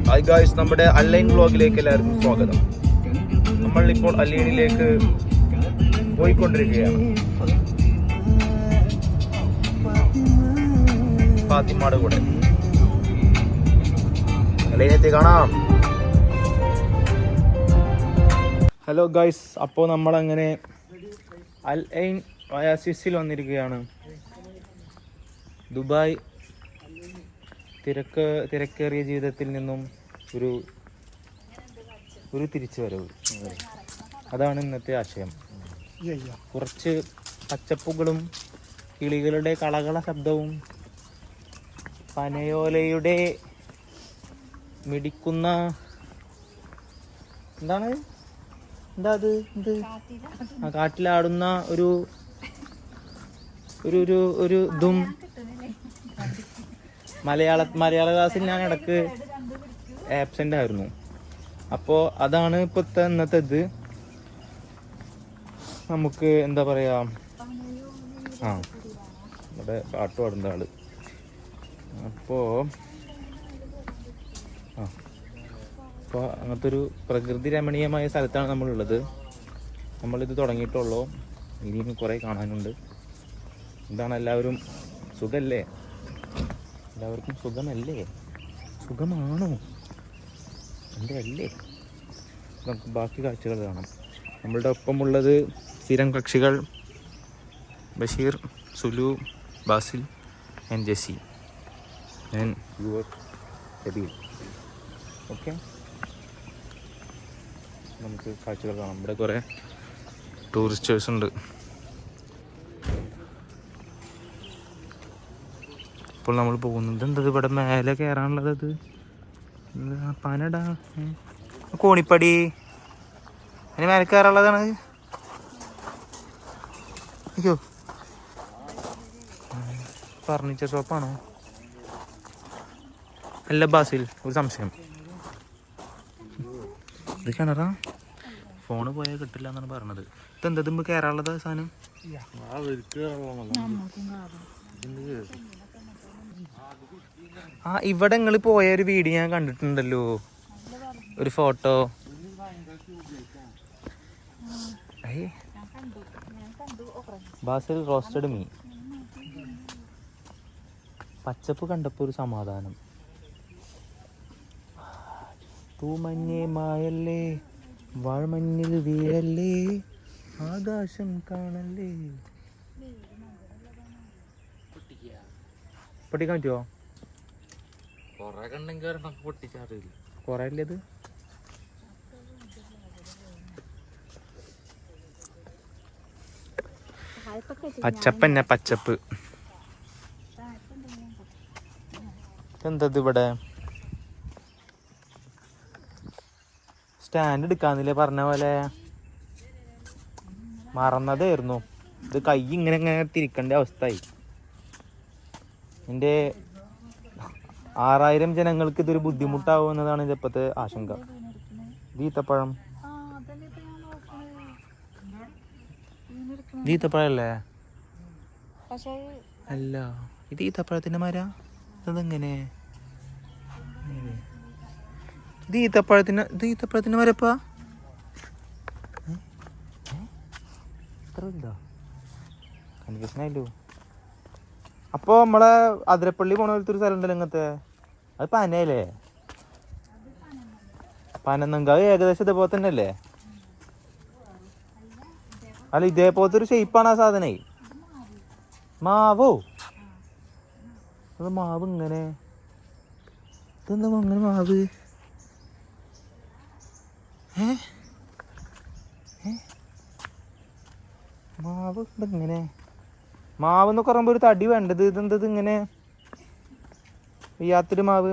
Hi guys, നമ്മുടെ Al Ain വ്ളോഗിലേക്ക് എല്ലാവർക്കും സ്വാഗതം. നമ്മൾ ഇപ്പോൾ അല്ലൈനിലേക്ക് പോയിക്കൊണ്ടിരിക്കുകയാണ്. ഫാത്തിമയുടെ കൂടെ അല്ലൈനെത്തി കാണാം. ഹലോ ഗായ്സ്, അപ്പോൾ നമ്മളങ്ങനെ അൽഐൻ ഒയാസിസിൽ വന്നിരിക്കുകയാണ്. ദുബായ് തിരക്കേറിയ ജീവിതത്തിൽ നിന്നും ഒരു തിരിച്ചുവരവ്, അതാണ് ഇന്നത്തെ ആശയം. കുറച്ച് പച്ചപ്പുകളും കിളികളുടെ കളകള ശബ്ദവും പനയോലയുടെ മിടിക്കുന്ന കാട്ടിലാടുന്ന ഒരു ഇതും. മലയാള ക്ലാസ്സിൽ ഞാൻ ഇടക്ക് ആബ്സെന്റ് ആയിരുന്നു. അപ്പോൾ അതാണ് ഇപ്പോഴത്തെ ഇന്നത്തെ ഇത്. നമുക്ക് എന്താ പറയാ, ഇവിടെ പാട്ട് പാടുന്ന ആള്. അപ്പോൾ അങ്ങനത്തെ ഒരു പ്രകൃതി രമണീയമായ സ്ഥലത്താണ് നമ്മളുള്ളത്. നമ്മളിത് തുടങ്ങിയിട്ടുള്ളൂ, ഇനിയും കുറേ കാണാനുണ്ട്. എന്താണ്, എല്ലാവരും സുഖല്ലേ? എല്ലാവർക്കും സുഖമല്ലേ? സുഖമാണോ? എൻ്റെ അല്ലേ? നമുക്ക് ബാക്കി കാഴ്ചകൾ കാണാം. നമ്മളുടെ ഒപ്പമുള്ളത് സ്ഥിരം കക്ഷികൾ Basheer, Sulu, Basil and Jessy and your Sabeel. Okay, നമുക്ക് കാഴ്ചകൾ കാണാം. ഇവിടെ കുറേ ടൂറിസ്റ്റേഴ്സ് ഉണ്ട്. ഇപ്പോൾ നമ്മൾ പോകുന്നത് എന്തത്, ഇവിടെ മേലെ കയറാനുള്ളത്. അത് പനടാ കോണിപ്പടി, അതിന് മേലെ കയറാനുള്ളതാണ്. അയ്യോ, ഫർണിച്ചർ ഷോപ്പാണോ? അല്ല ബാസിൽ, ഒരു സംശയം. ഇത് കിണറാ? ഫോണ് പോയാൽ കിട്ടില്ല എന്നാണ് പറഞ്ഞത്. ഇതെന്തത് മുമ്പ് കയറാനുള്ളത് സാധനം? ഇവിടെ നിങ്ങൾ പോയ ഒരു വീഡിയോ ഞാൻ കണ്ടിട്ടുണ്ടല്ലോ, ഒരു ഫോട്ടോ. ബാസിൽ റോസ്റ്റഡ് മീൻ. പച്ചപ്പ് കണ്ടപ്പോ ഒരു സമാധാനം. തൂമഞ്ഞേ മായല്ലേ, വാഴ്മഞ്ഞിൽ വീഴല്ലേ, ആകാശം കാണല്ലേ. പൊട്ടിക്കാൻ പറ്റുമോ? കൊറേ കണ്ടെങ്കിൽ പൊട്ടിച്ചാറില്ല. കൊറേ ഇല്ലത്. പച്ചപ്പന്നെ പച്ചപ്പ്. എന്തത് ഇവിടെ സ്റ്റാൻഡ് എടുക്കാന്നില്ലേ പറഞ്ഞ പോലെ? മറന്നതായിരുന്നു. ഇത് കൈ ഇങ്ങനെ തിരിക്കേണ്ട അവസ്ഥയായി. എൻ്റെ 6000 ജനങ്ങൾക്ക് ഇതൊരു ബുദ്ധിമുട്ടാവും എന്നതാണ് എൻ്റെ ഇപ്പോഴത്തെ ആശങ്ക. ഈത്തപ്പഴം, ഈത്തപ്പഴല്ലേ? അല്ല, ഇത് ഈത്തപ്പഴത്തിന്റെ മര. അതെങ്ങനെ? ഇത് ഈത്തപ്പഴത്തിന്റെ മരപ്പാ? കൺഫ്യൂഷനായല്ലോ. അപ്പോൾ നമ്മളെ അതിരപ്പള്ളി പോണ പോലത്തെ ഒരു സ്ഥലം ഉണ്ടല്ലോ ഇങ്ങനത്തെ, അത് പനയല്ലേ? പനന്നങ്കാവ് ഏകദേശം ഇതേപോലെ തന്നെ അല്ലേ? അല്ല, ഇതേപോലത്തെ ഒരു ഷെയ്പ്പാണ് ആ സാധനേ. മാവോ? അത് മാവ് ഇങ്ങനെ, ഇതെന്താ അങ്ങനെ മാവ്? മാവ് ഇങ്ങനെ, മാവ് എന്നൊക്കെ പറയുമ്പോൾ ഒരു തടി വേണ്ടത്. ഇതെന്തത് ഇങ്ങനെ വയ്യാത്തൊരു മാവ്?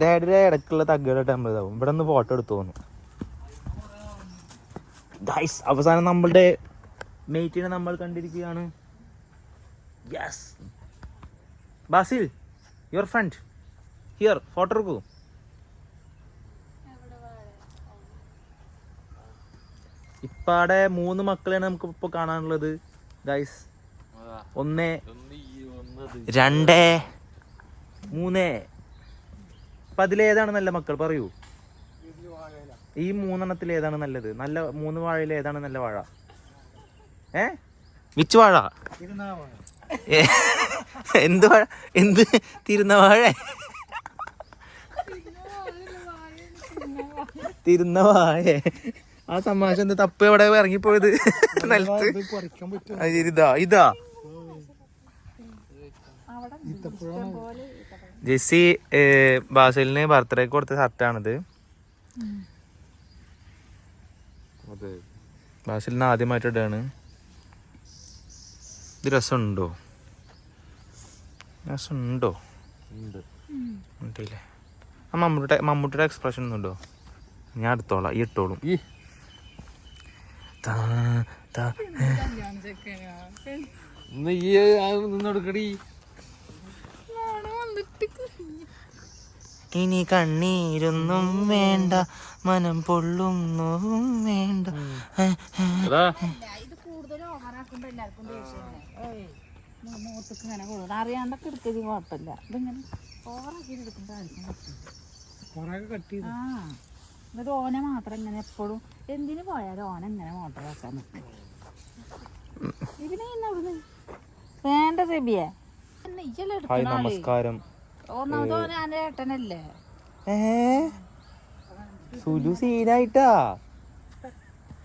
ഡാഡിയുടെ ഇടയ്ക്കുള്ള തഗ്ഗുകളായിട്ട് നമ്മളിതാവും. ഇവിടെ നിന്ന് ഫോട്ടോ എടുത്തു തോന്നുന്നു. ഗൈസ്, അവസാനം നമ്മളുടെ മേറ്റിനെ നമ്മൾ കണ്ടിരിക്കുകയാണ്. Yes, Basil, your friend here, photo എടുക്കൂ. ഇപ്പാടെ 3 മക്കളെയാണ് നമുക്ക് ഇപ്പൊ കാണാനുള്ളത് ഗൈസ്. 1 2 3. അപ്പൊ അതിലേതാണ് നല്ല മക്കൾ പറയൂ. ഈ 3 ഏതാണ് നല്ലത്? നല്ല 3 വാഴയിൽ ഏതാണ് നല്ല വാഴ? വിച്ച് വാഴ? എന്ത് വാഴ? എന്ത് തിരുന്ന വാഴ? തിരുന്ന വാഴ. ആ തമാശ എന്ത് തപ്പ് എവിടെ ഇറങ്ങിപ്പോയത്? നിലത്ത് ഇതാ ഇതാ ജെസ്സി ബാസിലിന് ബർത്ത്ഡേക്ക് കൊടുത്ത ഷർട്ടാണിത്. ബാസിലിന് ആദ്യമായിട്ട് ഇടാണ്. ഇത് രസമുണ്ടോ? രസമുണ്ടോ? ഉണ്ടല്ലേ. ആ മമ്മൂട്ടിയുടെ എക്സ്പ്രഷൻ ഒന്നുണ്ടോ? ഞാൻ എടുത്തോളാം, ഈ ഇട്ടോളും. ഇനി കണ്ണീരൊന്നും വേണ്ട, മനം പൊള്ളുന്നതും വേണ്ട. അറിയാണ്ടൊക്കെ എടുത്തത് കുഴപ്പമില്ല. ഇതിങ്ങനെ ഓവറാക്കി എടുക്കുമ്പോഴായിരിക്കും എന്നിട്ട് ഓനെ മാത്രം ഇങ്ങനെ എപ്പോഴും എന്തിനു പോയാലും ഓനെ ഇങ്ങനെ മോട്ടർ വെക്കാൻ നിൽക്കും. ഇതിനെ ഇന്നവിടുന്ന് വേണ്ട സെബിയെ. നമസ്കാരം. ഒന്നാമത് ഓനെ എന്റെ ഏട്ടനല്ലേ. സുലു സീനായിട്ടാ.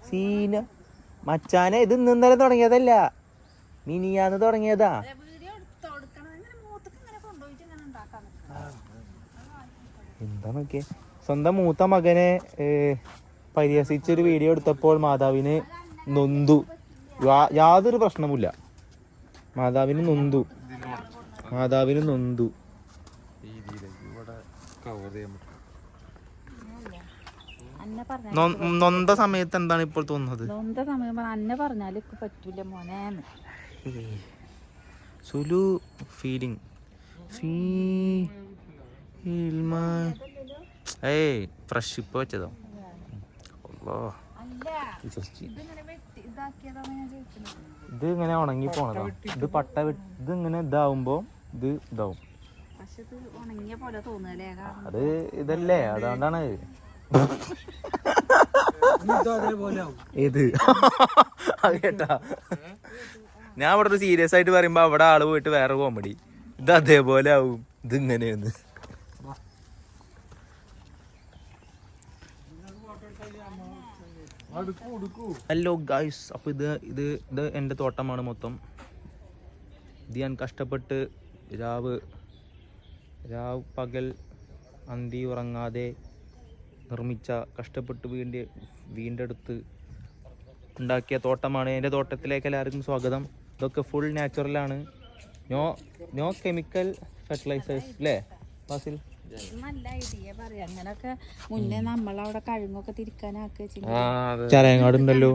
സീന മച്ചാനെ ഇത് ഇന്നലെ തുടങ്ങിയതല്ല, മിനിയാന്ന് തുടങ്ങിയതാ. എന്താ നോക്കിയേ, സ്വന്തം മൂത്ത മകനെ പരിഹസിച്ചൊരു വീഡിയോ എടുത്തപ്പോൾ മാതാവിന് നൊന്തു. യാതൊരു പ്രശ്നവുമില്ല. മാതാവിന് നൊന്തു. നൊന്ത സമയത്ത് എന്താണ് ഇപ്പോൾ തോന്നുന്നത്? നൊന്ത സമയം അന്നെ പറഞ്ഞാൽ പറ്റൂല മോനെ. സുലു ഫീലിംഗ് ഫ്രഷ് ഇപ്പൊ വെച്ചതോ? ഇത് ഇങ്ങനെ ഉണങ്ങി പോണതാ. ഇത് പട്ട ഇത് ഇങ്ങനെ ഇതാവുമ്പോ ഇത് ഇതാവും. അത് ഇതല്ലേ, അതുകൊണ്ടാണ്. ഏത് കേട്ടാ, ഞാൻ ഇവിടെ ഒരു സീരിയസ് ആയിട്ട് പറയുമ്പോ അവിടെ ആള് പോയിട്ട് വേറെ കോമഡി. ഇത് അതേപോലെ ആവും. ഇത് ഇങ്ങനെയാണ്. ഹലോ ഗായ്സ്, അപ്പോൾ ഇത് എൻ്റെ തോട്ടമാണ് മൊത്തം. ഇത് ഞാൻ കഷ്ടപ്പെട്ട് രാവ് പകൽ അന്തി ഉറങ്ങാതെ നിർമ്മിച്ച, കഷ്ടപ്പെട്ട് വീണ്ടെടുത്ത് ഉണ്ടാക്കിയ തോട്ടമാണ്. എൻ്റെ തോട്ടത്തിലേക്ക് എല്ലാവർക്കും സ്വാഗതം. ഇതൊക്കെ ഫുൾ നാച്ചുറലാണ്. നോ കെമിക്കൽ ഫെർട്ടിലൈസേഴ്സ് അല്ലേ ബാസിൽ? നല്ല ഐഡിയ പറയാം. അങ്ങനൊക്കെ മുന്നേ നമ്മളവിടെ കഴുങ്ങൊക്കെ തിരിക്കാനാക്കി ചരയങ്ങാടുണ്ടല്ലോ.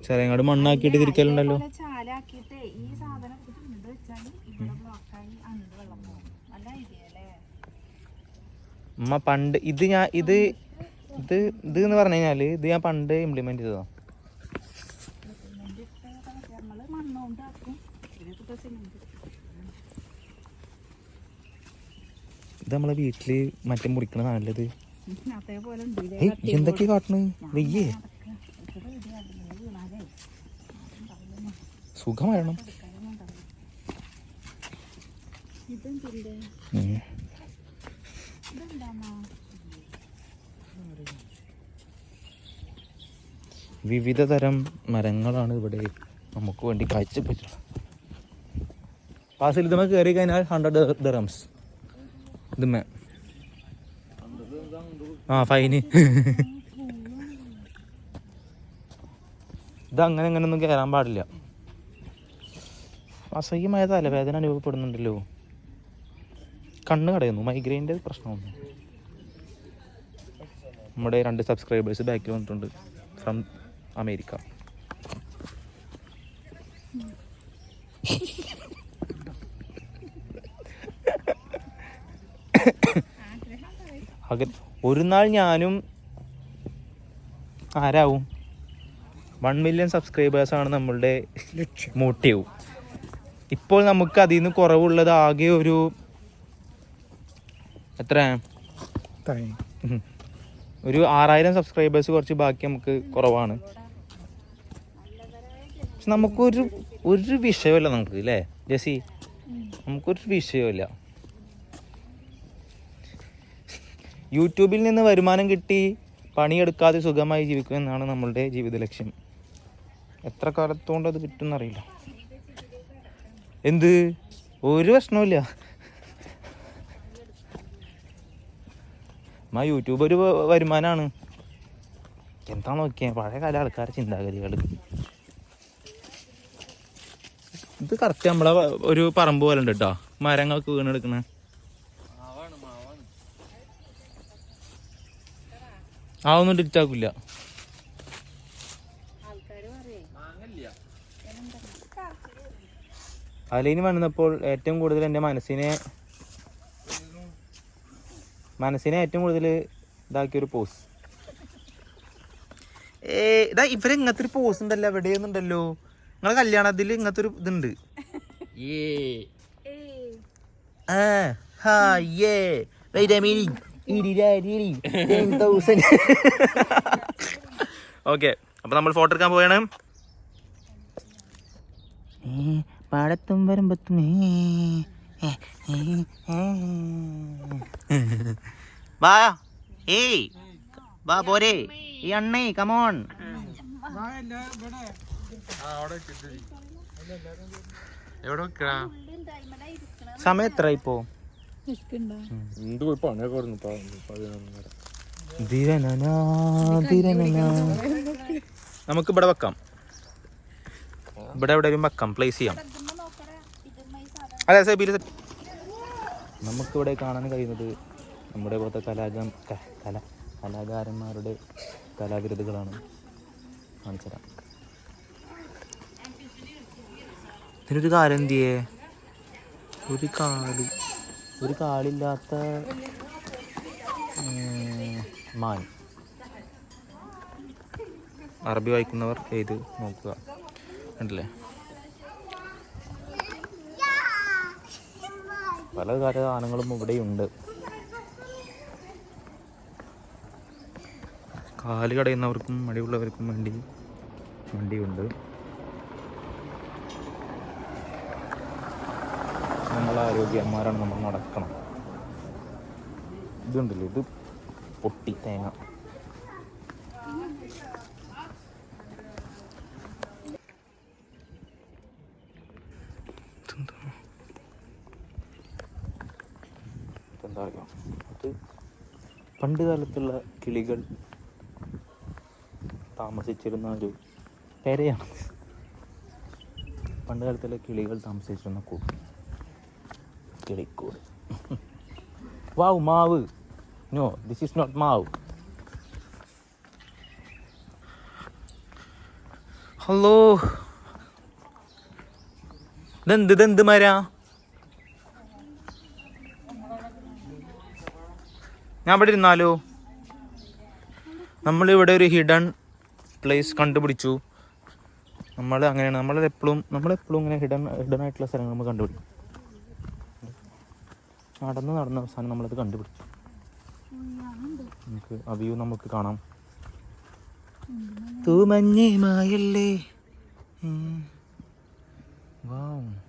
ചരയങ്ങാട് മണ്ണാക്കിയിട്ട് തിരിക്കലുണ്ടല്ലോ. ചാലാക്കിയിട്ട് ഈ സാധനം വെച്ചാൽ ഇവിടെ ബ്ലോക്കായി അങ്ങോട്ട് വെള്ളം പോകും. നല്ല ഐഡിയ അല്ലേ അമ്മ? പണ്ട് ഇത് എന്ന് പറഞ്ഞു കഴിഞ്ഞാല് ഇത് ഞാൻ പണ്ട് ഇംപ്ലിമെന്റ് ചെയ്തതാ. നമ്മള് മണ്ണുകൊണ്ടാക്കും. ഇത് നമ്മളെ വീട്ടില് മറ്റേ മുറിക്കണതാണല്ലത്. എന്തൊക്കെ കാട്ടണ് വെയ്യേ? സുഖമരണം. വിവിധ തരം മരങ്ങളാണ് ഇവിടെ നമുക്ക് വേണ്ടി കാഴ്ചപ്പെട്ടുള്ളത്. പാസിൽ ഇതുമ്മ കയറി കഴിഞ്ഞാൽ 100 dirhams. ഇതുമ്മ ഫൈന്. ഇതങ്ങനെ ഒന്നും കയറാൻ പാടില്ല. അസഹ്യമായ തലവേദന അനുഭവപ്പെടുന്നുണ്ടല്ലോ. കണ്ണ് കടയുന്നു. മൈഗ്രെയിൻ്റെ പ്രശ്നമൊന്നും. നമ്മുടെ 2 സബ്സ്ക്രൈബേഴ്സ് ബാക്കിൽ വന്നിട്ടുണ്ട് ഫ്രം അമേരിക്ക. ഒരു നാൾ ഞാനും ആരാവും? 1 മില്യൺ സബ്സ്ക്രൈബേഴ്സാണ് നമ്മളുടെ മോട്ടീവ്. ഇപ്പോൾ നമുക്ക് അതിൽ നിന്ന് കുറവുള്ളത് ആകെ എത്ര ഒരു 6000 സബ്സ്ക്രൈബേഴ്സ് കുറച്ച് ബാക്കി നമുക്ക് കുറവാണ്. പക്ഷെ നമുക്കൊരു വിഷയമല്ല നമുക്ക്, അല്ലേ ജെസി? നമുക്കൊരു വിഷയമില്ല. യൂട്യൂബിൽ നിന്ന് വരുമാനം കിട്ടി പണിയെടുക്കാതെ സുഖമായി ജീവിക്കുക എന്നാണ് നമ്മളുടെ ജീവിത ലക്ഷ്യം. എത്ര കാലത്തോണ്ട് അത് കിട്ടുമെന്നറിയില്ല. എന്ത് ഒരു പ്രശ്നവുമില്ല. യൂട്യൂബ് ഒരു വരുമാനമാണ്. എന്താ നോക്കിയാൽ പഴയ കാല ആൾക്കാരുടെ ചിന്താഗതികൾ. ഇത് കറക്റ്റ് നമ്മളെ ഒരു പറമ്പ് പോലെ ഉണ്ട് കേട്ടോ, മരങ്ങൾക്ക് വീണെടുക്കണ. ഒന്നും ഡിറ്റാക്കില്ല. അലീന് വന്നപ്പോൾ ഏറ്റവും കൂടുതൽ എൻ്റെ മനസ്സിനെ ഏറ്റവും കൂടുതൽ ഇതാക്കിയൊരു പോസ്. ഇതാ ഇവരെ ഇങ്ങനത്തെ ഒരു പോസ് ഉണ്ടല്ലോ, എവിടെയൊന്നുണ്ടല്ലോ. നിങ്ങളെ കല്യാണത്തിൽ ഇങ്ങനത്തെ ഒരു ഇതുണ്ട്. ഓക്കെ, അപ്പൊ നമ്മൾ ഫോട്ടോ എടുക്കാൻ പോവാണ്. പാടത്തും വരുമ്പത്തും വാ വാ പോരെ ഈ അണ്ണേ, കമോൺ. സമയം എത്ര ഇപ്പോ? നമുക്ക് ഇവിടെ വെക്കാം, ഇവിടെ എവിടെയും വെക്കാം, പ്ലേസ് ചെയ്യാം. അതെ സബീൽ, നമുക്കിവിടെ കാണാൻ കഴിയുന്നത് നമ്മുടെ പോലത്തെ കലാകാരന്മാരുടെ കലാവിരുതുകളാണ്. കാണിച്ചുതരാം. ഇതിനൊരു കാലം എന്തിയേ, ഒരു കാലില്ലാത്ത മാൻ. അറബി വായിക്കുന്നവർ എഴുതി നോക്കുക, കണ്ടില്ലേ? പല സാധനങ്ങളും ഇവിടെയുണ്ട്. കാല് കടയുന്നവർക്കും മടിയുള്ളവർക്കും വേണ്ടി വണ്ടിയുണ്ട്. നമ്മൾ ആരോഗ്യന്മാരാണ്, നമ്മൾ നടക്കണം. ഇതുണ്ടല്ലോ, ഇത് പൊട്ടി തേങ്ങ. എന്താ പറയുക, അത് പണ്ട് കാലത്തുള്ള കിളികൾ താമസിച്ചിരുന്ന ഒരു പെരയാണ്. പണ്ട് കാലത്തുള്ള കിളികൾ താമസിച്ചിരുന്ന കൂട്, കിളിക്കൂട്. വാവ്, മാവ്. നോ, ദിസ് ഈസ് നോട്ട് മാവ്. ഹലോ, ഇതെന്ത് മരാ? ഞാൻ ഇവിടെ ഇരുന്നാലോ? നമ്മളിവിടെ ഒരു ഹിഡൻ പ്ലേസ് കണ്ടുപിടിച്ചു. അങ്ങനെയാണ് നമ്മളെപ്പോഴും ഇങ്ങനെ ഹിഡൻ ആയിട്ടുള്ള സ്ഥലങ്ങൾ നമ്മൾ കണ്ടുപിടിക്കും. നടന്ന് അവസാനം നമ്മളത് കണ്ടുപിടിച്ചു. നമുക്ക് ആ വ്യൂ നമുക്ക് കാണാം. തൂമഞ്ഞേമായല്ലേ.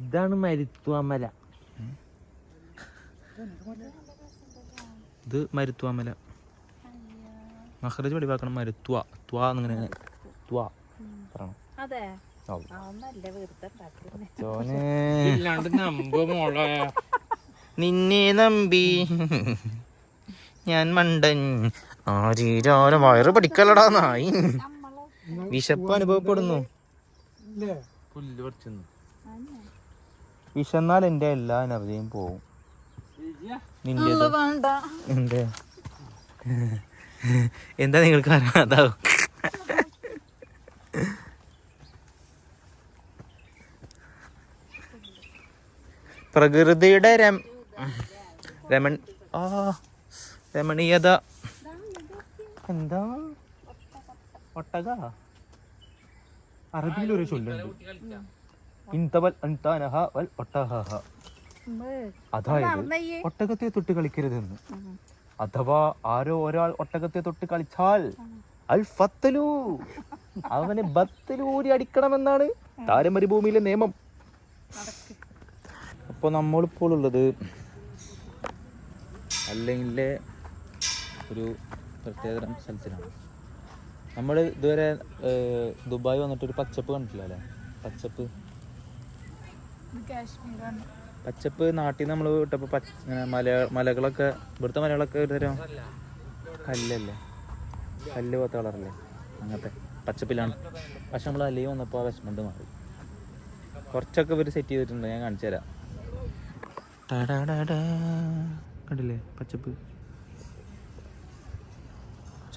ഇതാണ് മരുത്വാമല. ഇത് മരുത്വാമല. മഹ്റജ് വെളിവാക്കണം. മരുത്വ എന്നിങ്ങനെ പറയണം. നിന്നെ നമ്പി ഞാൻ മണ്ടൻ ആരീരാരം. വയറ് പഠിക്കലടാ നായി. വിശപ്പ് അനുഭവപ്പെടുന്നു. വിശന്നാൽ എൻ്റെ എല്ലാ എനർജിയും പോവും. നിന്റെ എന്താ നിങ്ങൾക്ക് അതാവും. പ്രകൃതിയുടെ രമണീയത. എന്താ ഒട്ടക അറബിയിലൊരു ചൊല്ലുണ്ട് ഇൻതവൽ അൻതാനഹ വൽ ഒട്ടഹഹ. അതായത് ഒട്ടകത്തെ തൊട്ട് കളിക്കരുതെന്ന്. അഥവാ ആരോ ഒരാൾ ഒട്ടകത്തെ തൊട്ട് കളിച്ചാൽ അൽ ഫത്തലു, അവനെ ബത്തലൂരി അടിക്കണമെന്നാണ് താരമരുഭൂമിയിലെ നിയമം. അപ്പോൾ നമ്മളിപ്പോൾ ഉള്ളത് അല്ലയിലെ ഒരു പ്രത്യേകതരം സ്ഥലത്തിലാണ്. നമ്മൾ ഇതുവരെ ദുബായ് വന്നിട്ടൊരു പച്ചപ്പ് കണ്ടിട്ടില്ല അല്ലേ? പച്ചപ്പ് നാട്ടിൽ നമ്മൾ വിട്ടപ്പോൾ മലകളൊക്കെ ഇവിടുത്തെ മലകളൊക്കെ ഒരു തരം കല്ലല്ലേ, കല്ല് പോലത്തെ കളറല്ലേ, അങ്ങനത്തെ പച്ചപ്പിലാണ്. പക്ഷെ നമ്മൾ അല്ലയിൽ വന്നപ്പോൾ ആ വിഷമണ്ട് മാറി. കുറച്ചൊക്കെ ഇവർ സെറ്റ് ചെയ്തിട്ടുണ്ട്, ഞാൻ കാണിച്ചു തരാം. കണ്ടില്ലേ പച്ചപ്പ്?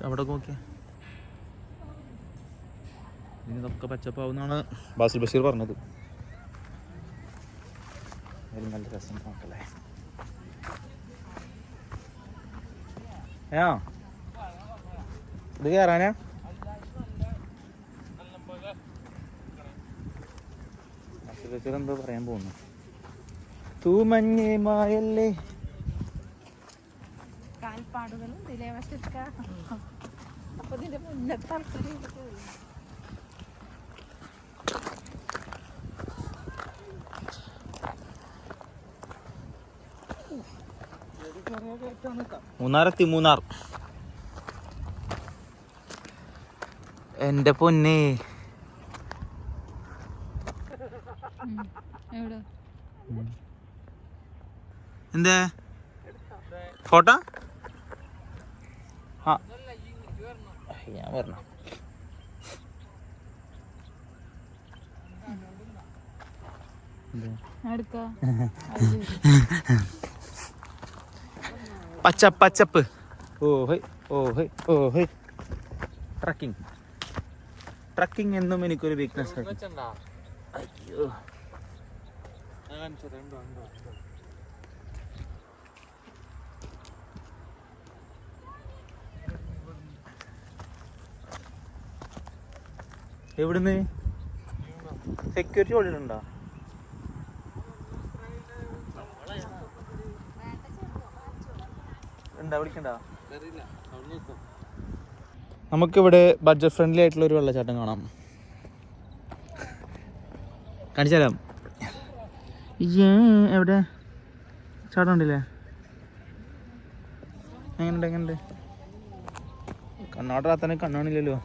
അവിടെ നോക്കിയാ ഇതൊക്കെ പച്ചപ്പാവുന്നാണ് ബാസിൽ ബഷീർ പറഞ്ഞത്. നല്ല രസം നോക്കല്ലേ. ഇത് കയറാനാ? ബാസിൽ ബഷീർ എന്തോ പറയാൻ പോകുന്നു. തൂമഞ്ഞേ മായല്ലേ കാൽപ്പാടുകളും അപ്പൊ ഇതിന്റെ മുന്നത്തെ ആൾക്കാർ മൂന്നാർ. എന്റെ പൊന്നെ, എന്താ ഫോട്ടോ? ആ ഞാൻ വരണം. പച്ചപ്പ്. ട്രക്കിംഗ് എന്നും എനിക്കൊരു വീക്ക്നെസ് ആണ്. അയ്യോ, എവിടുന്ന് സെക്യൂരിറ്റി ഓടിയിട്ടുണ്ടോ? വിളിക്കണ്ട. നമുക്കിവിടെ ബഡ്ജറ്റ് ഫ്രണ്ട്ലി ആയിട്ടുള്ള ഒരു വെള്ളച്ചാട്ടം കാണാം. കാണിച്ചു തരാം. എവിടെ ചാട്ടം ഉണ്ടല്ലേ? എങ്ങനെയുണ്ട്? കണ്ണോടാത്തന്നെ കണ്ണാണില്ലല്ലോ.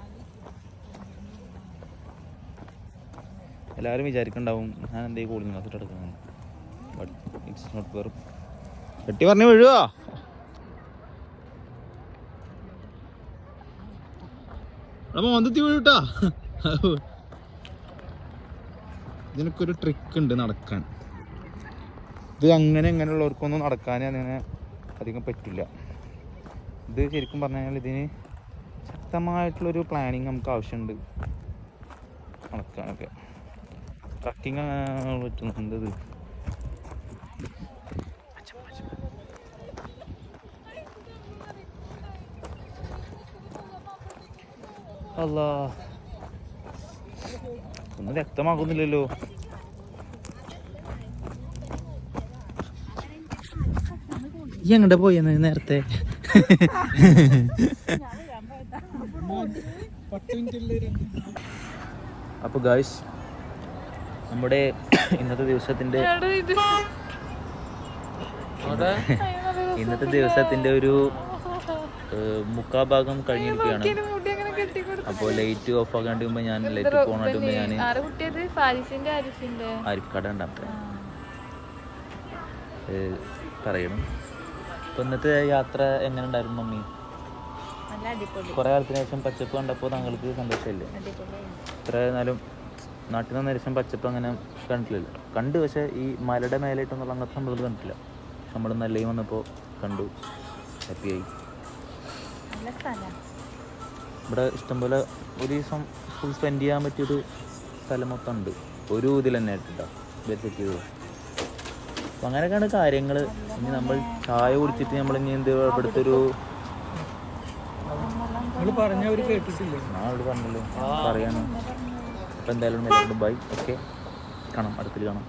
എല്ലാവരും വിചാരിക്കണ്ടാവും ഞാൻ എന്തേ കൂളിംഗ് ഗ്ലാസ് എടുക്കുന്നത്. ബട്ട് ഇറ്റ്സ് നോട്ട് വെറും കെട്ടി പറഞ്ഞ് വീഴുവാ. മൊന്തത്തി വീഴൂട്ടാ. ഇതിനൊക്കെ ട്രിക്ക് ഉണ്ട് നടക്കാൻ. ഇത് അങ്ങനെയുള്ളവർക്കൊന്നും നടക്കാൻ അങ്ങനെ അധികം പറ്റില്ല. ഇത് ശരിക്കും പറഞ്ഞു കഴിഞ്ഞാൽ ഇതിന് ശക്തമായിട്ടുള്ളൊരു പ്ലാനിങ് നമുക്ക് ആവശ്യമുണ്ട് നടക്കാനൊക്കെ. ട്രക്കിങ് പറ്റുന്നുണ്ട്. ഇത് അല്ലാ, ഒന്നും വ്യക്തമാകുന്നില്ലല്ലോ. ഈ എങ്ങോട്ട് പോയെന്ന് നേരത്തെ? അപ്പൊ ഗായ്സ്, നമ്മുടെ ഇന്നത്തെ ദിവസത്തിന്റെ ഒരു മുക്കാഭാഗം കഴിഞ്ഞിരിക്കുകയാണ്. അപ്പോൾ ലൈറ്റ് ഓഫ് ആക്കാണ്ട് ഞാൻ ലൈറ്റ് പോകാണ്ട് ഞാൻ ആരിഫ് കട ഉണ്ടാക്കുക പറയണം. അപ്പോൾ ഇന്നത്തെ യാത്ര എങ്ങനെ ഉണ്ടായിരുന്നു മമ്മി? കുറേ കാലത്തിന് ശേഷം പച്ചപ്പ് കണ്ടപ്പോൾ താങ്കൾക്ക് സന്തോഷമില്ലേ? എത്ര ആയിരുന്നാലും നാട്ടിൽ നിന്ന് ശേഷം പച്ചപ്പ് അങ്ങനെ കണ്ടില്ലല്ലോ. പക്ഷേ ഈ മലയുടെ മേലായിട്ടൊന്നുള്ള അങ്ങനത്തെ സംഭവങ്ങൾ കണ്ടിട്ടില്ല. നമ്മൾ നെല്ലയും വന്നപ്പോൾ കണ്ടു, ഹാപ്പിയായി. ഇവിടെ ഇഷ്ടംപോലെ ഒരു ദിവസം ഫുൾ സ്പെൻഡ് ചെയ്യാൻ പറ്റിയൊരു സ്ഥലം മൊത്തം ഉണ്ട്. ഒരു ഇതിൽ തന്നെ ആയിട്ടോ സെറ്റ് ചെയ്തത്. അപ്പം അങ്ങനെയൊക്കെയാണ് കാര്യങ്ങൾ. ഇനി നമ്മൾ ചായ കുടിച്ചിട്ട് നമ്മൾ ഇനി ഇവിടുത്തെ ഒരു പറഞ്ഞവര് കേട്ടിട്ടില്ലേ? നാളോട് പറഞ്ഞല്ലോ പറയാണ്. അപ്പം എന്തായാലും എല്ലാവരോടും ബൈ. ഓക്കെ, കാണാം, അടുത്തിൽ കാണാം.